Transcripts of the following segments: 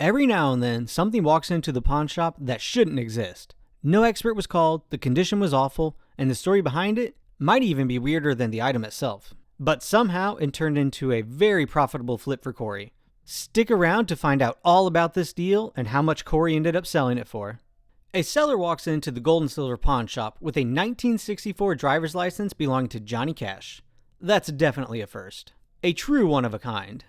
Every now and then, something walks into the pawn shop that shouldn't exist. No expert was called, the condition was awful, and the story behind it might even be weirder than the item itself. But somehow it turned into a very profitable flip for Corey. Stick around to find out all about this deal and how much Corey ended up selling it for. A seller walks into the Gold and Silver pawn shop with a 1964 driver's license belonging to Johnny Cash. That's definitely a first. A true one of a kind.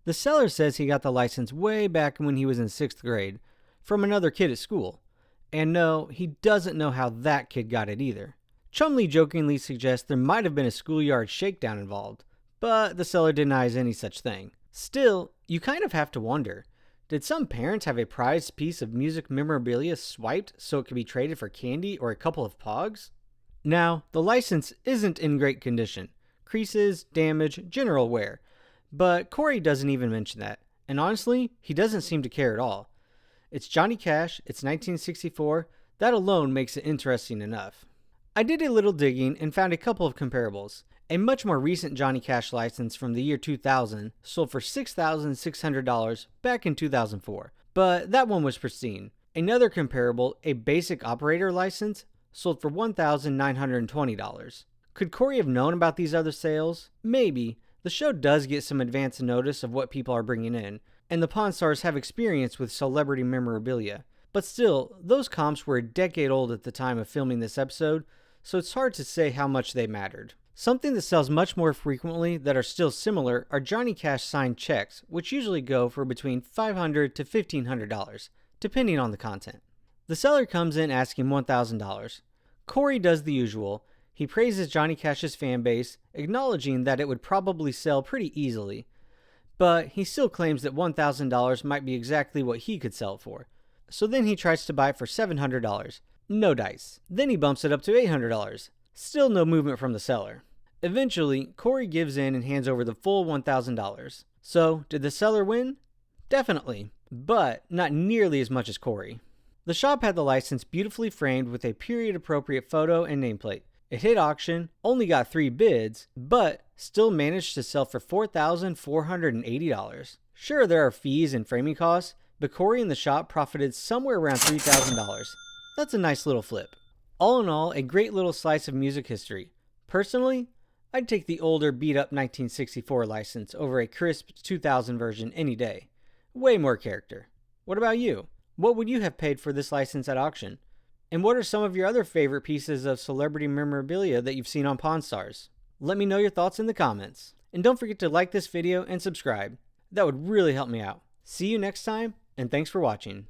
The seller says he got the license way back when he was in 6th grade, from another kid at school. And no, he doesn't know how that kid got it either. Chumlee jokingly suggests there might have been a schoolyard shakedown involved, but the seller denies any such thing. Still, you kind of have to wonder, did some parents have a prized piece of music memorabilia swiped so it could be traded for candy or a couple of pogs? Now, the license isn't in great condition. Creases, damage, general wear. But Corey doesn't even mention that, and honestly, he doesn't seem to care at all. It's Johnny Cash, it's 1964, that alone makes it interesting enough. I did a little digging and found a couple of comparables. A much more recent Johnny Cash license from the year 2000 sold for $6,600 back in 2004, but that one was pristine. Another comparable, a basic operator license, sold for $1,920. Could Corey have known about these other sales? Maybe. The show does get some advance notice of what people are bringing in, and the Pawn Stars have experience with celebrity memorabilia. But still, those comps were a decade old at the time of filming this episode, so it's hard to say how much they mattered. Something that sells much more frequently that are still similar are Johnny Cash signed checks, which usually go for between $500 to $1,500, depending on the content. The seller comes in asking $1,000. Corey does the usual. He praises Johnny Cash's fan base, acknowledging that it would probably sell pretty easily. But he still claims that $1,000 might be exactly what he could sell it for. So then he tries to buy it for $700. No dice. Then he bumps it up to $800. Still no movement from the seller. Eventually, Corey gives in and hands over the full $1,000. So, did the seller win? Definitely, but not nearly as much as Corey. The shop had the license beautifully framed with a period-appropriate photo and nameplate. It hit auction, only got 3 bids, but still managed to sell for $4,480. Sure, there are fees and framing costs, but Corey and the shop profited somewhere around $3,000. That's a nice little flip. All in all, a great little slice of music history. Personally, I'd take the older beat-up 1964 license over a crisp 2000 version any day. Way more character. What about you? What would you have paid for this license at auction? And what are some of your other favorite pieces of celebrity memorabilia that you've seen on Pawn Stars? Let me know your thoughts in the comments. And don't forget to like this video and subscribe. That would really help me out. See you next time, and thanks for watching.